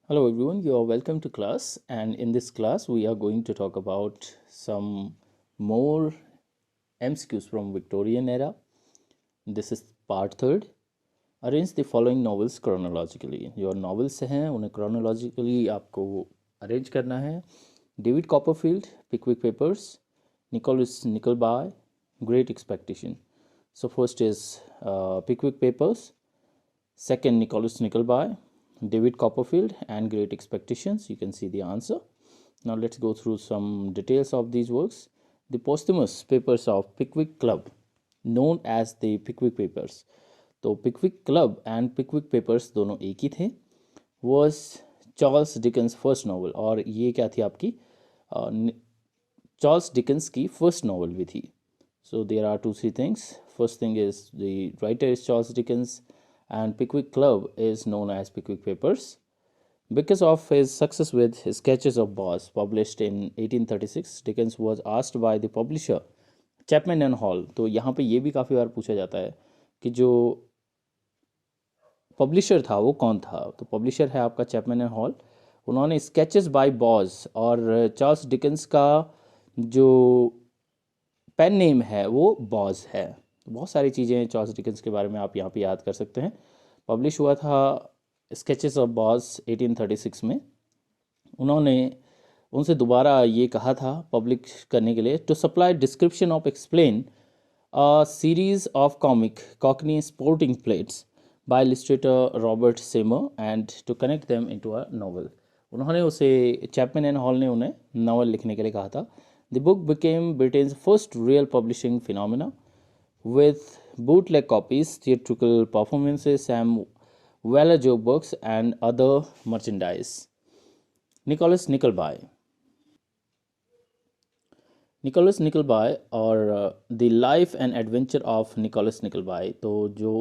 Hello everyone, you are welcome to class, and in this class we are going to talk about some more MCQs from Victorian era. This is part third. Arrange the following novels chronologically. जो novels हैं उन्हें chronologically आपको arrange करना है. David Copperfield, Pickwick Papers, Nicholas Nickleby, Great Expectation. So first is Pickwick Papers, second Nicholas Nickleby, David Copperfield, and Great Expectations. You can see the answer. Now let's go through some details of these works. The posthumous papers of Pickwick Club, known as the Pickwick Papers. तो Pickwick Club and Pickwick Papers दोनों एक ही थे. Was Charles Dickens' first novel, और ये क्या थी आपकी Charles Dickens की first novel भी थी. So there are three things. First thing is the writer is Charles Dickens, and Pickwick Club is known as Pickwick Papers. Because of his success with his Sketches of Boz, published in 1836, Dickens was asked by the publisher Chapman and Hall. तो यहाँ पे ये भी काफ़ी बार पूछा जाता है कि जो पब्लिशर था वो कौन था. तो पब्लिशर है आपका चैपमैन एंड हॉल. उन्होंने स्केचेस बाय बॉज, और चार्ल्स डिकेंस का जो पेन नेम है वो बॉज है. बहुत सारी चीज़ें चार्ल्स डिकेंस के बारे में आप यहाँ पे याद कर सकते हैं. पब्लिश हुआ था स्केचेस ऑफ बॉज 1836 में. उन्होंने उनसे दोबारा ये कहा था पब्लिश करने के लिए, to supply description of explain a series of comic cockney sporting plates by illustrator Robert Seymour and to connect them into a novel. उन्होंने उसे चैपमैन एंड हॉल ने उन्हें नावल लिखने के लिए कहा था. The book became Britain's first real publishing phenomena with bootleg copies, theatrical performances, and Weller joke books and other merchandise. Nicholas Nickleby. Nicholas Nickleby, और The Life and Adventure of Nicholas Nickleby. तो जो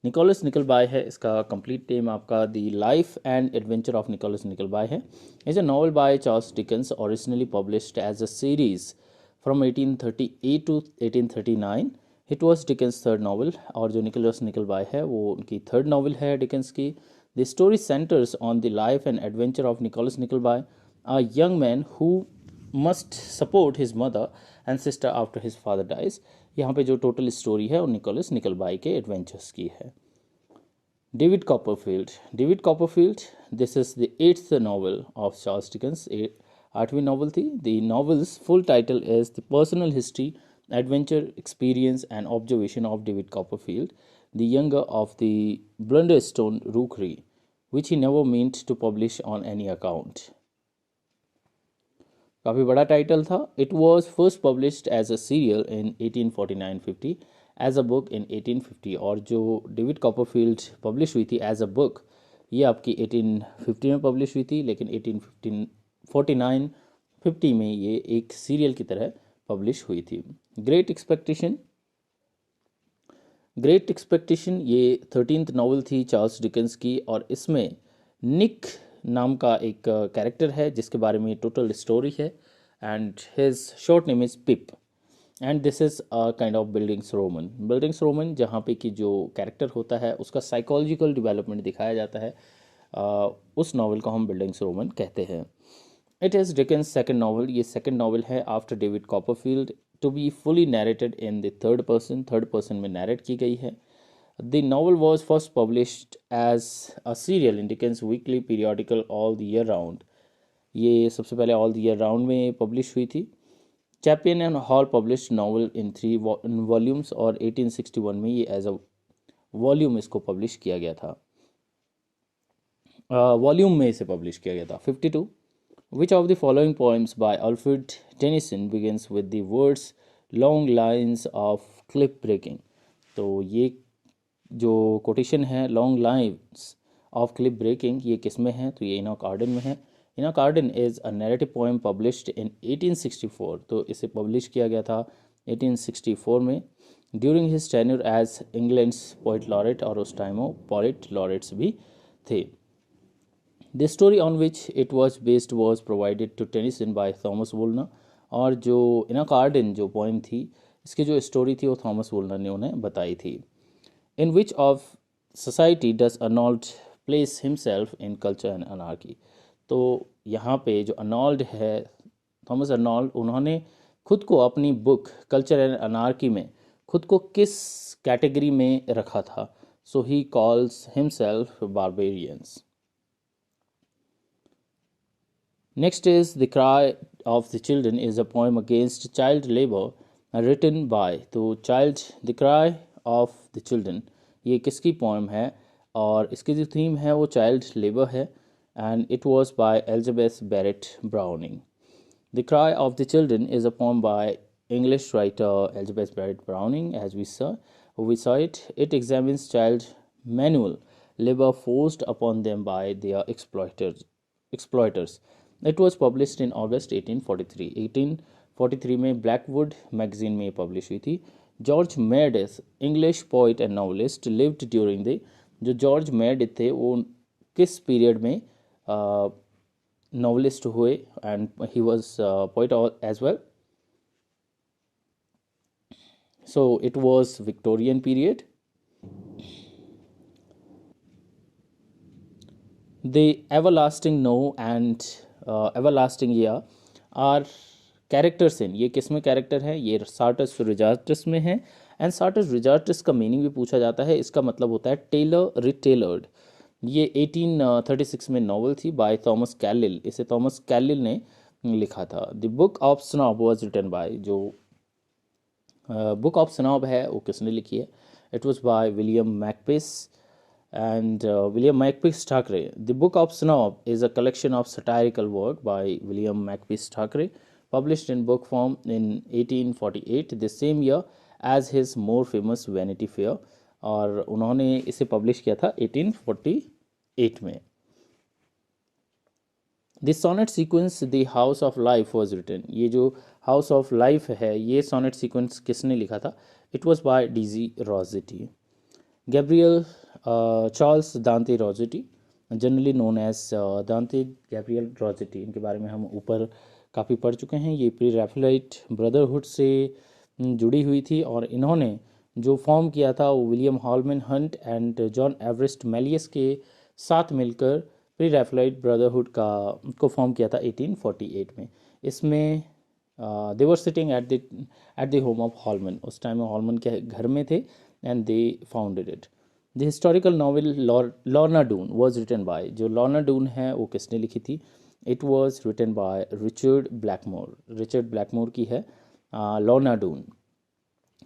Nicholas Nickleby है इसका complete name आपका The Life and Adventure of Nicholas Nickleby है. It's a novel by Charles Dickens, originally published as a series from 1838 to 1839. It was Dickens third novel, और जो Nicholas Nickleby है वो उनकी third novel है Dickens की. The story centres on the life and adventure of Nicholas Nickleby, a young man who must support his mother and sister after his father dies. यहाँ पे जो टोटल स्टोरी है वो निकोलस निकलबाय के adventures की है. David Copperfield. David Copperfield, this is the 8th novel of Charles Dickens. 8वीं novel थी. The novel's full title is the personal history, adventure, experience and observation of David Copperfield, the younger of the Blunderstone Rookery, which he never meant to publish on any account. काफ़ी बड़ा title था. It was first published as a serial in 1849-50, as a book in 1850, और जो David Copperfield publish हुई थी as a book ये आपकी 1850 में पब्लिश हुई थी, लेकिन 1849-50 में ये एक सीरियल की तरह पब्लिश हुई थी. Great expectation. ग्रेट एक्सपेक्टेशन ये 13th नावल थी चार्ल्स डिकेंस की, और इसमें निक नाम का एक कैरेक्टर है जिसके बारे में टोटल स्टोरी है, and his short name is pip, and this is a kind of buildings Roman. Buildings Roman जहाँ पे कि जो कैरेक्टर होता है उसका साइकोलॉजिकल डेवलपमेंट दिखाया जाता है. उस नावल को हम बिल्डिंग्स रोमन कहते हैं. It is Dickens second novel. ये सेकेंड नावल है after David Copperfield, to be fully narrated in the third person में नैरेट की गई है. The novel was first published as a serial in Dickens weekly periodical all the year round. ये सबसे पहले all the year round में publish हुई थी. Chapman and Hall published novel in 3 volumes, और 1861 में ये एज अ वॉल्यूम इसको पब्लिश किया गया था. वॉल्यूम में इसे पब्लिश किया गया था. 52. Which of the following poems by Alfred Tennyson begins with the words long lines of cliff breaking? तो ये जो कोटेशन है long lines of cliff breaking ये किस में है? तो ये इनॉक आर्डन में है. Enoch Arden is a narrative poem published in 1864. तो इसे पब्लिश किया गया था 1864 में during his tenure as England's poet laureate, और उस टाइम वो पोइट लॉरेट्स भी थे. The story on which it was based was provided to Tennyson by Thomas Woolner, और जो इनॉक आर्डन जो पोएम थी इसकी जो स्टोरी थी वो थॉमस वुलनर ने उन्हें बताई थी. In which of society does Arnold place himself in culture and anarchy. तो यहाँ पे जो अर्नोल्ड है, थॉमस अर्नोल्ड, उन्होंने खुद को अपनी बुक कल्चर एंड अनार्की में खुद को किस कैटेगरी में रखा था? So he calls himself barbarians. Next is The Cry of the Children is a poem against child labor written by, तो child The Cry of the Children ये किसकी पोएम है? और इसकी जो थीम है वो चाइल्ड लेबर है, and it was by Elizabeth Barrett Browning. The Cry of the Children is a poem by English writer Elizabeth Barrett Browning, as we saw it. It examines child manual labor forced upon them by their exploiters. It was published in August 1843. 1843 में Blackwood magazine में publish हुई थी। George Meredith, English poet and novelist, lived during the, जो George Meredith थे वो किस period में novelist हुए? And he was poet as well. So it was Victorian period. The everlasting no and everlasting year are characters in, ये किस में character है? ये सार्टस रिजार्टस में है। एंड सार्टस रिजार्टस का मीनिंग भी पूछा जाता है। इसका मतलब होता है टेलर रिटेलर्ड। ये 1836 में नॉवल थी बाय थॉमस कैलिल। इसे थॉमस कैलिल ने लिखा था। The book of snob was written by, जो बुक ऑफ स्नॉब है वो किसने लिखी है? It was by William Makepeace and William Makepeace Thackeray. The Book of Snob is a collection of satirical work by William Makepeace Thackeray, published in book form in 1848, the same year as his more famous Vanity Fair, और उन्होंने इसे publish किया था 1848 में। The sonnet sequence The House of Life was written. ये जो House of Life है ये sonnet sequence किसने लिखा था? It was by D.G. Rossetti. Gabriel Charles दांते रॉसेटी, जनरली नोन एज दांते गैब्रियल रॉसेटी, इनके बारे में हम ऊपर काफ़ी पढ़ चुके हैं। ये प्री रैफेलाइट ब्रदरहुड से जुड़ी हुई थी और इन्होंने जो फॉर्म किया था वो William Holman Hunt and John Everett Millais के साथ मिलकर प्री रैफेलाइट ब्रदरहुड को फॉर्म किया था 1848 में। इसमें they were sitting at the home of Holman. उस टाइम में हॉलमैन के घर में थे and they founded it. The historical novel Lorna Doone was written by, जो लॉर्ना डून है वो किसने लिखी थी? It was written by Richard Blackmore. Richard Blackmore की है Lorna Doone.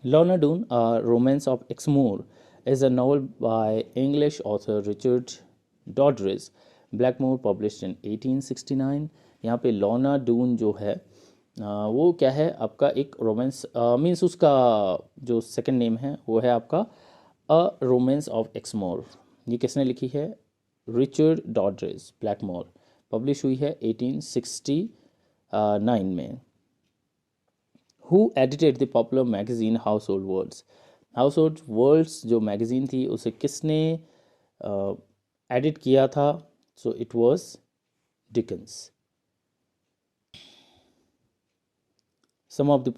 Lorna Doone romance of Exmoor is a novel by English author Richard Doddridge. Blackmore published in 1869। यहाँ पे लॉर्ना डून जो है वो क्या है आपका? एक रोमांस, मीन्स उसका जो सेकंड नेम है वो है आपका अ रोमांस ऑफ एक्समोर। ये किसने लिखी है? Richard Doddridge. ब्लैकमोर पब्लिश हुई है 1869 में। Who edited the popular magazine house hold words? House hold words जो मैगजीन थी उसे किसने एडिट किया था? So it was Dickens. Some of the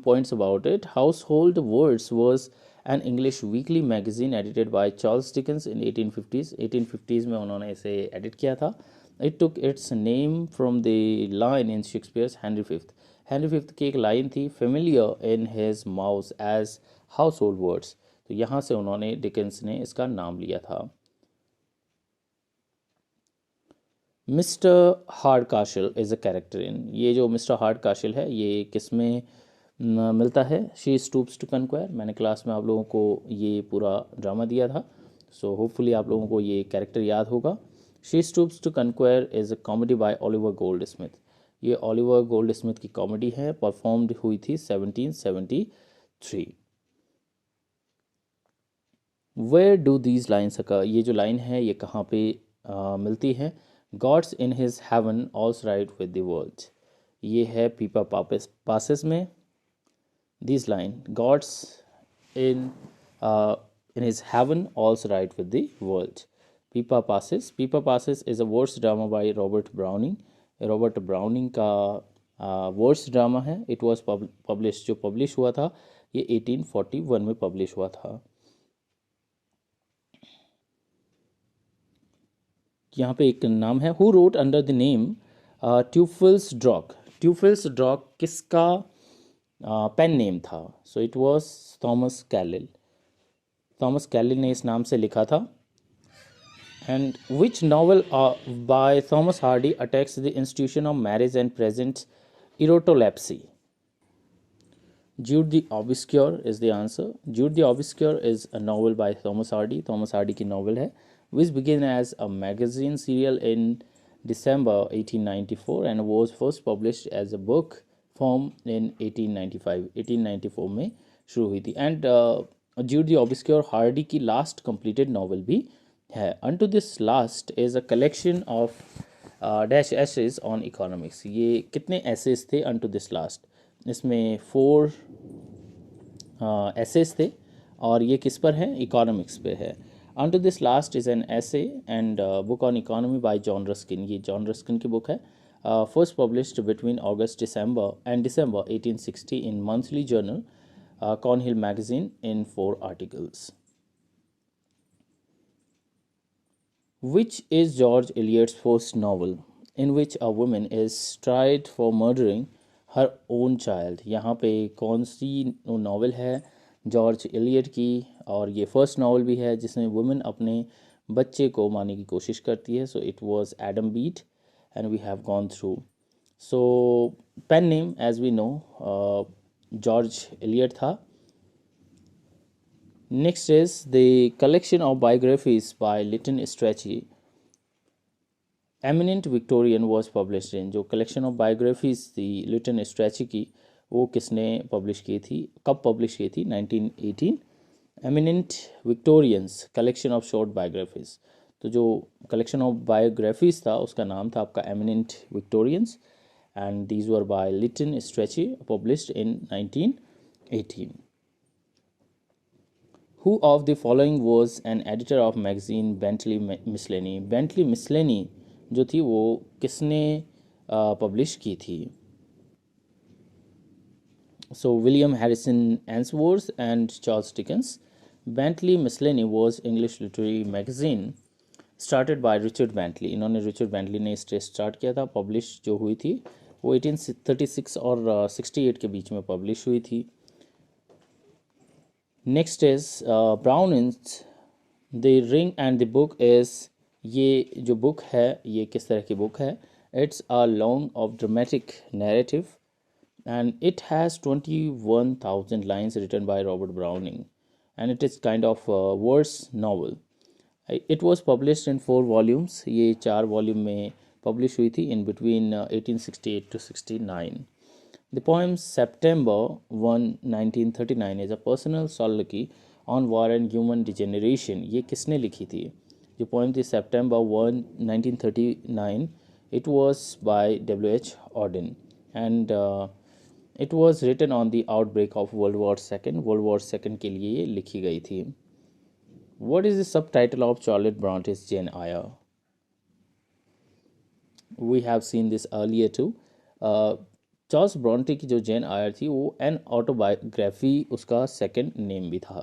points about it. Household Words was an English weekly magazine edited by Charles Dickens in 1850s. 1850s में उन्होंने इसे edit किया था. It took its name from the line in Shakespeare's Henry V. Henry V की एक line थी, familiar in his mouth as household words. तो यहाँ से उन्होंने डिकेंस ने इसका नाम लिया था। Mister Hardcastle is a character in, ये जो मिस्टर हार्ड काशिल है ये किस में मिलता है? She Stoops to Conquer. मैंने क्लास में आप लोगों को ये पूरा ड्रामा दिया था, सो होपफुली आप लोगों को ये कैरेक्टर याद होगा। She Stoops to Conquer is a comedy by Oliver Goldsmith. ये ओलिवर गोल्ड स्मिथ की कॉमेडी है, परफॉर्म्ड हुई थी 1773। Where do these lines occur, ये जो लाइन है ये कहाँ पे मिलती है? God's in his heaven all's right with the world, ये है पीपा पासेस में। This line, God's in his heaven all's right with the world, Pippa Passes. Pippa Passes is a words drama bye Robert browning. Robert browning का words drama है। It was publish, जो publish हुआ था ये 1841 में publish हुआ था। यहाँ पे एक नाम है, who wrote under the name Teufelsdröckh. Teufelsdröckh किसका पेन नेम था? So it was Thomas Carlyle. Thomas Carlyle ने इस नाम से लिखा था। And which novel by Thomas Hardy attacks the institution of marriage and presents erotolepsy? Jude the Obscure is the answer. Jude the Obscure is a novel by Thomas Hardy. Thomas Hardy की novel है, which began as a magazine serial in December 1894 and was first published as a book form in 1895. 1894 में शुरू हुई थी. And Jude the Obscure Hardy की last completed novel भी है. Unto this last is a collection of dash essays on economics. ये कितने essays थे unto this last? इसमें 4 एसेस थे और ये किस पर है? इकोनॉमिक्स पे है. Unto this last is an essay and book on economy by John Ruskin. ये जॉन रस्किन की बुक है. First published between August December 1860 in monthly journal Cornhill magazine in 4 articles. Which is George Eliot's first novel in which a woman is tried for murdering her own child? यहाँ पे कौन सी novel है George Eliot की, और ये first novel भी है जिसमें वुमेन अपने बच्चे को मारने की कोशिश करती है. So it was Adam Bede and we have gone through. So pen name as we know George Eliot था. Next is the collection of biographies by Lytton Strachey. Eminent Victorian was published in. जो collection of biographies थी Lytton Strachey की, वो किसने publish की थी, कब publish की थी? 1918. Eminent Victorians collection of short biographies. तो जो collection of biographies था उसका नाम था आपका Eminent Victorians and these were by Lytton Strachey, published in 1918. Who of the following was an editor of magazine Bentley Miscellany? Bentley Miscellany जो थी वो किसने पब्लिश की थी? So William Harrison Ainsworth and Charles Dickens. Bentley Miscellany was English literary magazine started by Richard Bentley. इन्होंने Richard Bentley ने इसे start किया था. पब्लिश जो हुई थी वो 1836 और 68 के बीच में पब्लिश हुई थी. Next is Browning's the ring and the book is. ये जो बुक है ये किस तरह की बुक है? It's a long of dramatic narrative and it has 21,000 lines written by Robert Browning and it is kind of verse novel. It was published in 4 volumes. ये 4 volume में पब्लिश हुई थी in between 1868 to 69. The poem September 1, 1939 is a personal soliloquy on war and human degeneration. ये किसने लिखी थी? जो poem थी September 1, 1939, it was by W.H. Auden and it was written on the outbreak of World War II. World War II के लिए ये लिखी गई थी. What is the subtitle of Charlotte Bronte's Jane Eyre? We have seen this earlier too. Charles Bronte की जो Jane Eyre थी वो एन ऑटोबायोग्राफी उसका सेकंड नेम भी था.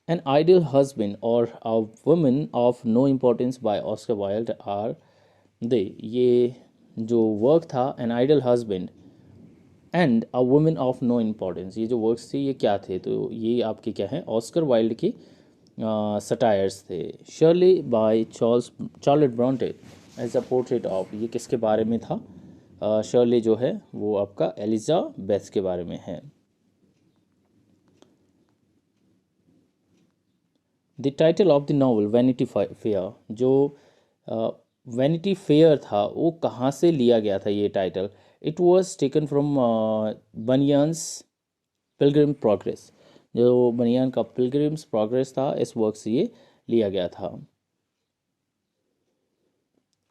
एन आइडियल हस्बैंड और a woman of no importance by Oscar Wilde are they. ये जो वर्क था an ideal husband and a woman of no importance, ये जो वर्क्स थे ये क्या थे? तो ये आपके क्या हैं? ऑस्कर वाइल्ड के सटायर्स थे. Shirley by Charlotte Bronte as a portrait of. ये किसके बारे में था? शर्ली जो है वो आपका एलिजाबेथ के बारे में है. The title of the novel Vanity Fair. जो वैनिटी फेयर था वो कहाँ से लिया गया था ये title? It was taken from Bunyan's Pilgrim progress. जो बनियन का पिलग्रिम्स प्रोग्रेस था इस वर्क से ये लिया गया था.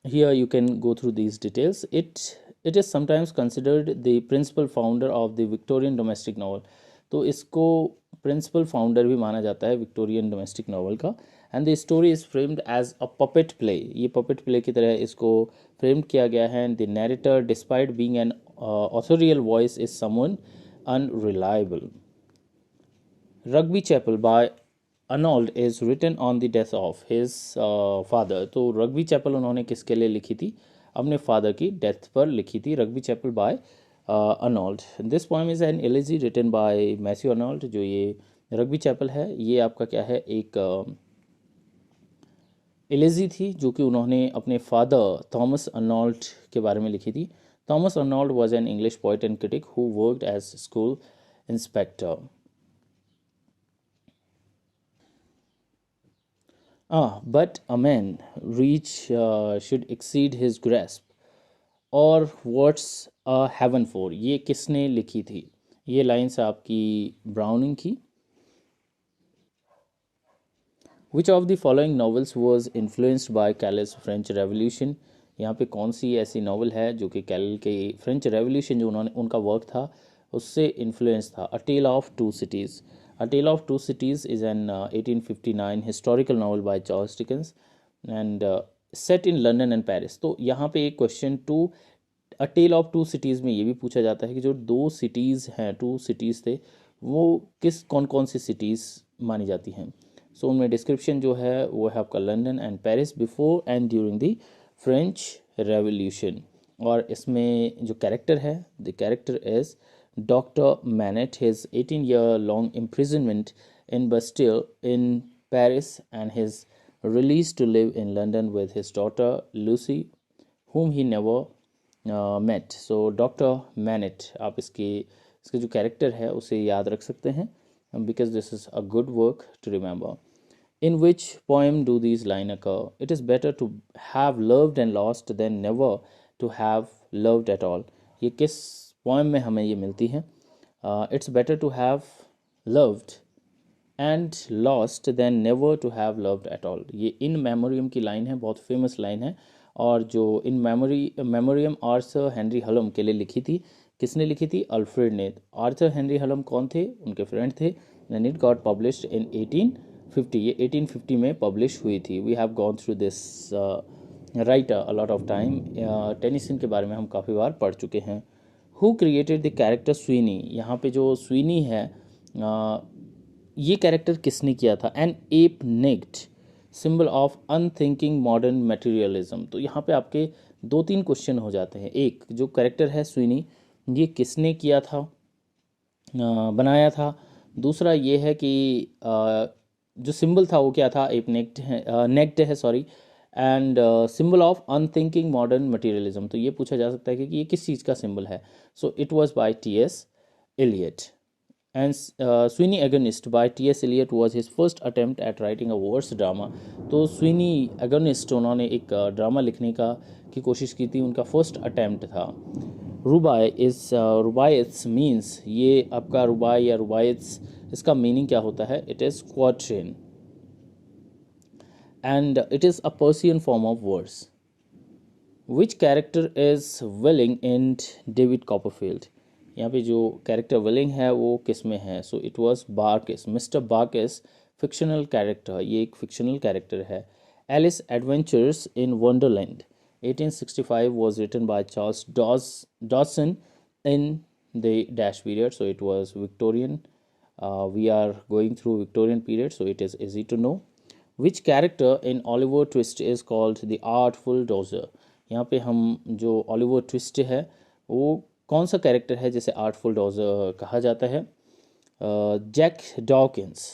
Here you can go through these details. It is sometimes considered the principal founder of the Victorian domestic novel. तो इसको प्रिंसिपल फाउंडर भी माना जाता है विक्टोरियन डोमेस्टिक नॉवल का. And the story is framed as a puppet play. ये puppet play की तरह इसको फ्रेम्ड किया गया है. And the narrator despite being an authorial voice is someone unreliable. Rugby Chapel by Arnold is written on the death of his father. तो Rugby Chapel उन्होंने किसके लिए लिखी थी? अपने फादर की डेथ पर लिखी थी, Rugby Chapel by Arnold. This poem is an elegy written by Matthew Arnold. जो ये रग्बी चैपल है ये आपका क्या है, एक एलिजी थी जो कि उन्होंने अपने फादर थॉमस अर्नोल्ड के बारे में लिखी थी। Thomas Arnold was an English poet and critic who worked as school inspector. But a man reach should exceed his grasp, और what's a heaven for, ये किसने लिखी थी? ये लाइन्स आपकी ब्राउनिंग की। Which of the following novels was influenced by Call's French Revolution? यहाँ पे कौन सी ऐसी नॉवल है जो कि कैल के फ्रेंच रेवोल्यूशन जो उन्होंने उनका वर्क था उससे इन्फ्लुएंस था? A tale of two cities. A Tale of Two Cities is an 1859 historical novel by Charles Dickens and set in London and Paris। तो यहाँ पे एक question to a tale of two cities में ये भी पूछा जाता है कि जो दो सिटीज़ हैं, टू सिटीज़ थे, वो किस कौन कौन सी सिटीज़ मानी जाती हैं? सो उनमें डिस्क्रिप्शन जो है वो है आपका London and Paris before and during the French revolution. और इसमें जो कैरेक्टर है, the character is Dr. Manet, his 18-year-long imprisonment in Bastille in Paris, and his release to live in London with his daughter Lucy, whom he never met. So, Dr. Manet, आप इसके जो character है उसे याद रख सकते हैं, because this is a good work to remember. In which poem do these lines occur? It is better to have loved and lost than never to have loved at all. ये किस poem में हमें ये मिलती है? It's better to have loved and lost than never to have loved at all. ये in memoriam की line है, बहुत फेमस लाइन है, और जो इन मेमोरियम आर्थर हेनरी हलम के लिए लिखी थी। किसने लिखी थी? अल्फ्रेड ने। आर्थर हेनरी हलम कौन थे? उनके फ्रेंड थे। And it got published in 1850। ये 1850 में पब्लिश हुई थी। We have gone through this writer a lot of time. Tennyson के बारे में हम काफ़ी बार पढ़ चुके हैं। Who created the character Sweeney? यहाँ पे जो स्वीनी है ये कैरेक्टर किसने किया था? An ape necked, symbol of unthinking modern materialism. तो यहाँ पे आपके दो तीन क्वेश्चन हो जाते हैं। एक, जो कैरेक्टर है स्वीनी, ये किसने किया था, बनाया था? दूसरा ये है कि जो सिंबल था वो क्या था? एप नेक्ड है sorry, and symbol of unthinking modern materialism. तो ये पूछा जा सकता है कि ये किस चीज़ का सिंबल है? So it was by T S. Eliot. And Sweeney Agonistes by T S. Eliot was his first attempt at writing a verse drama. तो स्वीनी एगोनिस्ट उन्होंने एक ड्रामा लिखने की कोशिश की थी, उनका फर्स्ट अटेम्प्ट था। रुबाइयत्स मीन्स, ये आपका रुबाई या रुबाइयत्स, इसका मीनिंग क्या होता है? It is quatrain and it is a Persian form of verse. Which character is willing in David Copperfield? यहाँ पे जो कैरेक्टर विलिंग है वो किस में है? So it was Barkis, mister Barkis, fictional character, ये एक फिक्शनल कैरेक्टर है। Alice's adventures in wonderland 1865 was written by Charles Dawson in the dash period, so it was Victorian. We are going through Victorian period, so it is easy to know. Which character in Oliver Twist is called the artful dodger? यहाँ पे हम जो Oliver twist है वो कौन सा character है जिसे आर्टफुल डॉजर कहा जाता है? जैक डॉकिंस,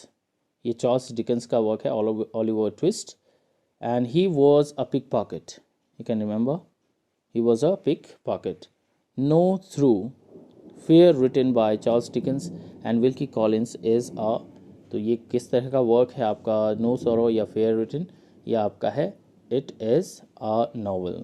ये चार्ल्स डिकेंस का वर्क है Oliver Twist, and he was a pickpocket. You can remember, he was a pickpocket. No thoroughfare written by Charles Dickens and Wilkie Collins is a, तो ये किस तरह का work है आपका? No sorrow या fare written, या आपका है it is a novel.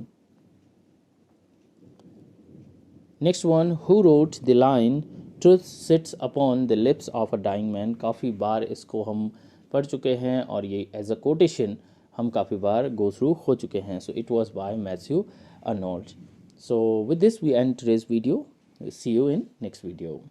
Next one, who wrote the line truth sits upon the lips of a dying man? काफ़ी बार इसको हम पढ़ चुके हैं और ये एज अ कोटेशन हम काफ़ी बार गो थ्रू हो चुके हैं। So it was by Matthew Arnold. So with this we end today's video. See you in next video.